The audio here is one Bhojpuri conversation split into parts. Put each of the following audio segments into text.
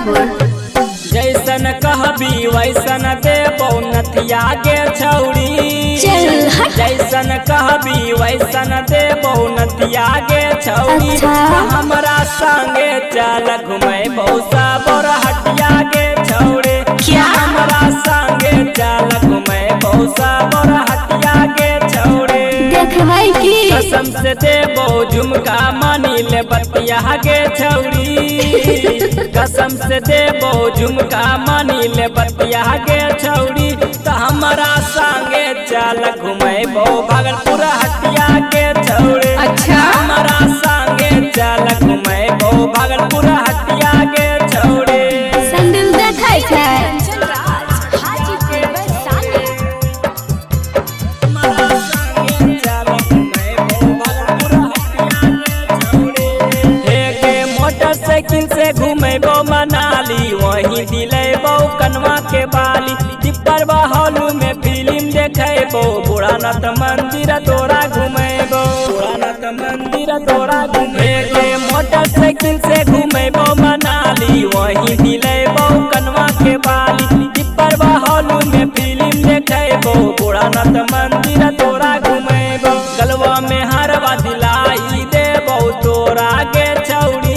मुजफ्फरपुर। जैसन कहबी वैसन देबो नथिया के छौड़ी। जैसन कहबी वैसन देबो नथिया के छौड़ी। अच्छा। हमरा संगे चल घुमेबो साबर हटिया के छौड़ी। क्या? हमरा संगे चल घुमेबो साबर हटिया के छौड़ी। देखबै की कसम से देबो झुमका मानी ले बतिया के छौड़ी। कसम से देबो झुमका मानी ले बतिया के छौड़ी। त हमरा संगे चल घुमेबो भागलपुर हटिया के छौड़ी। अच्छा। हमरा संगे चल घुमेबो भागलपुर हटिया के छौड़ी। सैंडल देखै छै मोटरसाइकिल से घूमेबो मनाली वहीं दिलेबो कनवा के बाली। टिप्पर हॉल में फिल्म देखेबो बुढ़ानाथ मंदिर तोरा घूमेबो। बुढ़ानाथ मंदिर तोरा घूमेबो। मोटरसाइकिल से घूमेबो मनाली वहीं दिलेबो कनवा के बाली। टिप्पर हॉल में फिल्म देखेबो बुढ़ानाथ मंदिर तोरा घूमेबो। गलवा में हरवा दिलाई देबो तोरा के छौड़ी।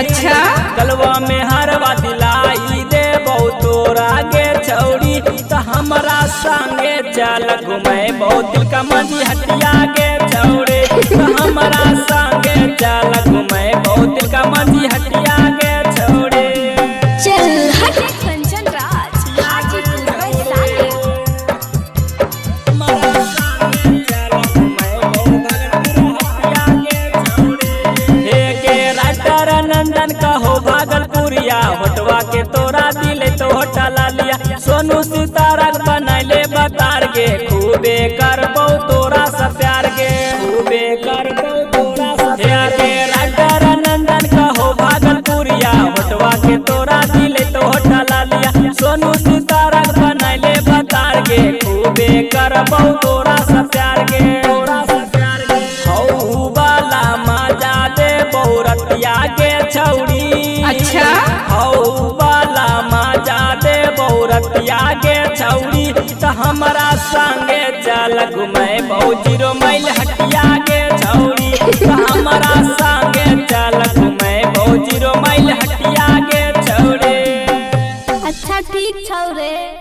अच्छा। गलवा में हरवा दिलाई देबो तोरा के छौड़ी। त हमरा संगे चल घुमेबो दिलका मंजी हटिया के छौड़ी। त हमरा संगे चल घुमेबो दिलका मंजी हटिया के छौड़ी। चल हट नंदन कहो भागलपुरिया होटवा के तोरा दिले तो होटला लिया। सोनू सितारा बनैले बतार गे खूबे करबो तोरा से प्यार गे। खूबे करबो तोरा से प्यार गे। राइटर नंदन कहो भागलपुरिया होटवा के तोरा दिले तो होटला लिया। सोनू सितारा बनैले बतार गे खूबे करबो तोरा से प्यार गे। तोरा से प्यार गे हौ बाला मजा देबो रतिया के छौड़ी। अच्छा। हौ बाला मजा देबो रतिया के छौड़ी। त हमरा संगे चल घुमेबो 0 माइल हटिया के छौड़ी। त हमरा संगे चल घुमेबो 0 माइल हटिया के छौड़ी। अच्छा ठीक छौ रे।